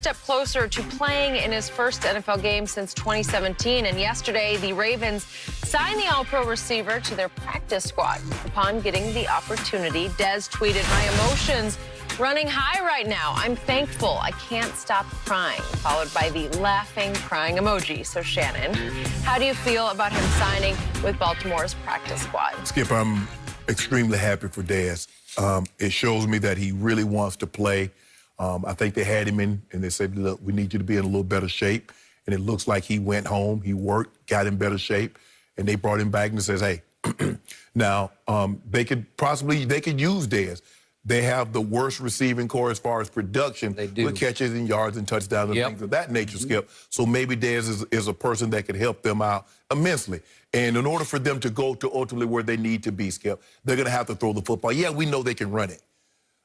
Step closer to playing in his first NFL game since 2017. And yesterday, the Ravens signed the All-Pro receiver to their practice squad. Upon getting the opportunity, Dez tweeted, "My emotions running high right now. I'm thankful. I can't stop crying," followed by the laughing, crying emoji. So, Shannon, how do you feel about him signing with Baltimore's practice squad? Skip, I'm extremely happy for Dez. It shows me that he really wants to play. I think they had him in, and they said, "Look, we need you to be in a little better shape." And it looks like he went home, he worked, got in better shape, and they brought him back and says, "Hey, now they could use Dez. They have the worst receiving core as far as production with catches and yards and touchdowns and things of that nature, Skip. So maybe Dez is a person that could help them out immensely. And in order for them to go to ultimately where they need to be, Skip, they're going to have to throw the football. Yeah, we know they can run it.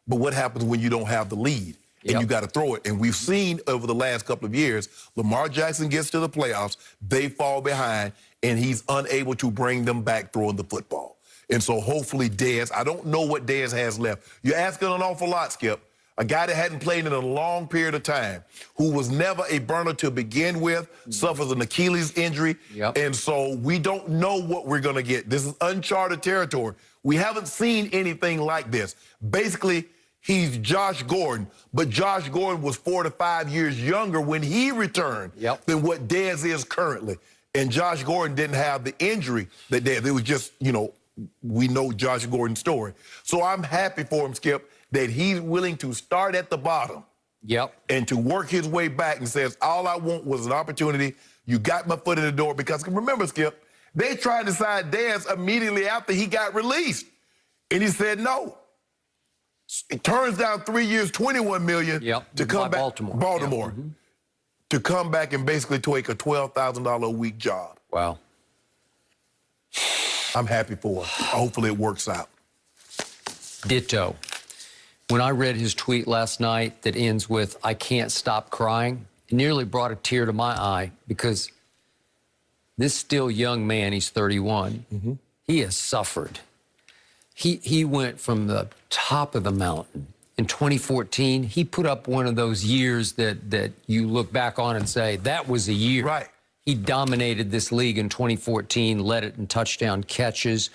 But what happens when you don't have the lead? And you got to throw it. And we've seen over the last couple of years, Lamar Jackson gets to the playoffs, they fall behind, and he's unable to bring them back throwing the football. And so hopefully Dez, I don't know what Dez has left. You're asking an awful lot, Skip. A guy that hadn't played in a long period of time, who was never a burner to begin with, suffers an Achilles injury. And so we don't know what we're going to get. This is uncharted territory. We haven't seen anything like this. Basically, he's Josh Gordon, but Josh Gordon was 4 to 5 years younger when he returned than what Dez is currently. And Josh Gordon didn't have the injury that Dez. It was just, you know, we know Josh Gordon's story. So I'm happy for him, Skip, that he's willing to start at the bottom and to work his way back and says, all I want was an opportunity. You got my foot in the door. Because remember, Skip, they tried to sign Dez immediately after he got released. And he said no. It turns down 3 years, $21 million to come back. Baltimore. To come back and basically take a $12,000 a week job. Wow. I'm happy for him. Hopefully it works out. Ditto. When I read his tweet last night that ends with, "I can't stop crying," it nearly brought a tear to my eye, because this still young man, he's 31, he has suffered. He went from the top of the mountain. In 2014, he put up one of those years that you look back on and say, that was a year. Right. He dominated this league in 2014, led it in touchdown catches.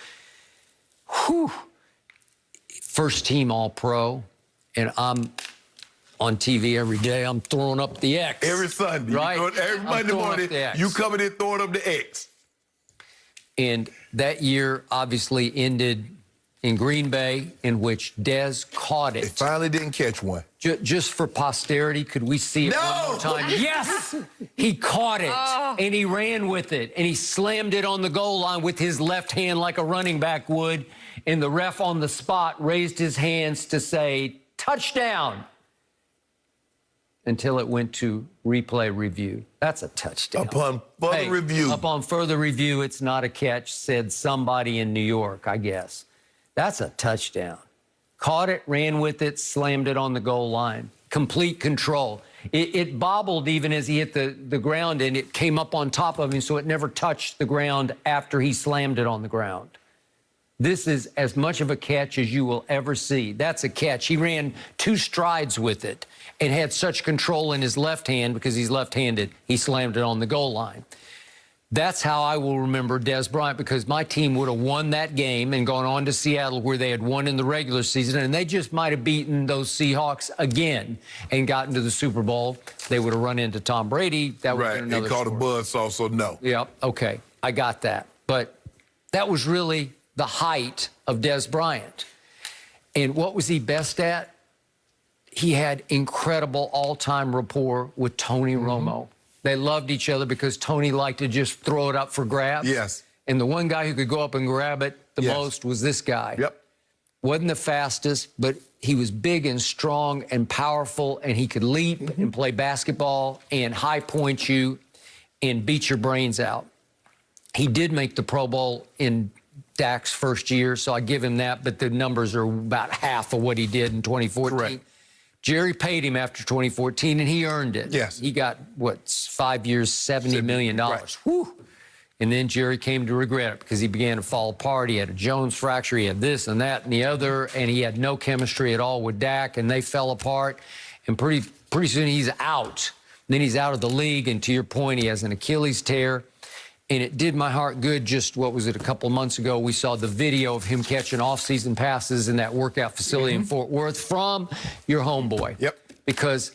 Whew. First team All-Pro, and I'm on TV every day. I'm throwing up the X. Every Sunday. Right? Every Monday morning, you coming in throwing up the X. And that year obviously ended in Green Bay, in which Dez caught it. They finally didn't catch one. Just for posterity, could we see it one more time? Yes! He caught it, and he ran with it, and he slammed it on the goal line with his left hand like a running back would, and the ref on the spot raised his hands to say, touchdown, until it went to replay review. That's a touchdown. Upon further review. Upon further review, it's not a catch, said somebody in New York, I guess. That's a touchdown. Caught it, ran with it, slammed it on the goal line. Complete control. It bobbled even as he hit the ground, and it came up on top of him, so it never touched the ground after he slammed it on the ground. This is as much of a catch as you will ever see. That's a catch. He ran 2 strides with it and had such control in his left hand, because he's left-handed, he slammed it on the goal line. That's how I will remember Dez Bryant, because my team would have won that game and gone on to Seattle, where they had won in the regular season, and they just might have beaten those Seahawks again and gotten to the Super Bowl. They would have run into Tom Brady. That would have been another story. Caught a buzzsaw, so no. Yeah, okay, I got that. But that was really the height of Dez Bryant. And what was he best at? He had incredible all-time rapport with Tony Romo. They loved each other because Tony liked to just throw it up for grabs. Yes. And the one guy who could go up and grab it the most was this guy. Yep. Wasn't the fastest, but he was big and strong and powerful, and he could leap and play basketball and high point you and beat your brains out. He did make the Pro Bowl in Dak's first year, so I give him that, but the numbers are about half of what he did in 2014. Correct. Jerry paid him after 2014, and he earned it. Yes. He got, what, 5 years, $70 million. Right. Whew. And then Jerry came to regret it, because he began to fall apart. He had a Jones fracture. He had this and that and the other, and he had no chemistry at all with Dak, and they fell apart. And pretty pretty soon he's out. Then he's out of the league, and to your point, he has an Achilles tear. And it did my heart good. Just, what was it, a couple of months ago, we saw the video of him catching off-season passes in that workout facility in Fort Worth from your homeboy. Yep. Because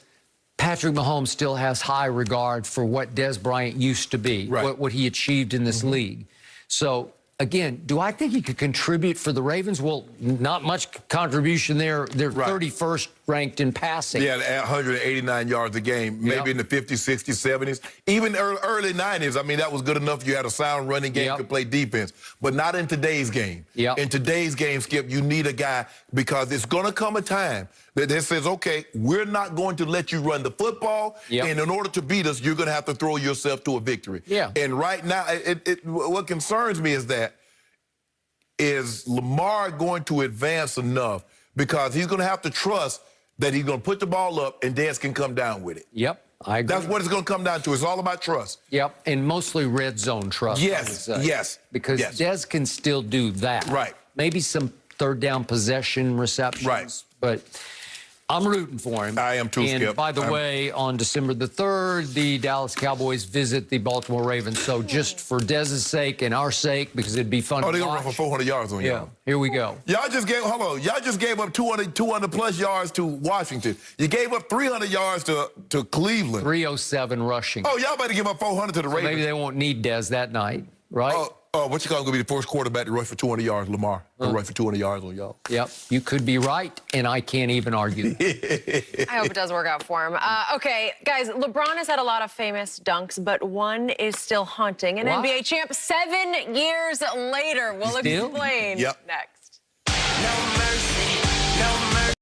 Patrick Mahomes still has high regard for what Dez Bryant used to be, what he achieved in this league. So, again, do I think he could contribute for the Ravens? Well, not much contribution there. They're 31st ranked in passing. Yeah, at 189 yards a game, maybe in the 50s, 60s, 70s, even early 90s. I mean, that was good enough. You had a sound running game, could play defense, but not in today's game. In today's game, Skip, you need a guy, because it's going to come a time that says, okay, we're not going to let you run the football, and in order to beat us, you're going to have to throw yourself to a victory. And right now, what concerns me is Lamar going to advance enough, because he's going to have to trust that he's going to put the ball up and Dez can come down with it. I agree. That's what it's going to come down to. It's all about trust. And mostly red zone trust. Yes. Because Dez can still do that. Maybe some third down possession receptions. But I'm rooting for him. I am too, Skip. And by the way, on December the 3rd, the Dallas Cowboys visit the Baltimore Ravens. So just for Dez's sake and our sake, because it'd be fun to watch. They're going to run for 400 yards on y'all. Here we go. Y'all just gave up 200 plus yards to Washington. You gave up 300 yards to Cleveland. 307 rushing. Oh, y'all better give up 400 to the Ravens. Maybe they won't need Dez that night, right? What you call going to be the first quarterback to rush for 200 yards, Lamar? To rush for 200 yards on y'all. You could be right, and I can't even argue that. I hope it does work out for him. Okay, guys, LeBron has had a lot of famous dunks, but one is still haunting. An NBA champ 7 years later. We'll explain next.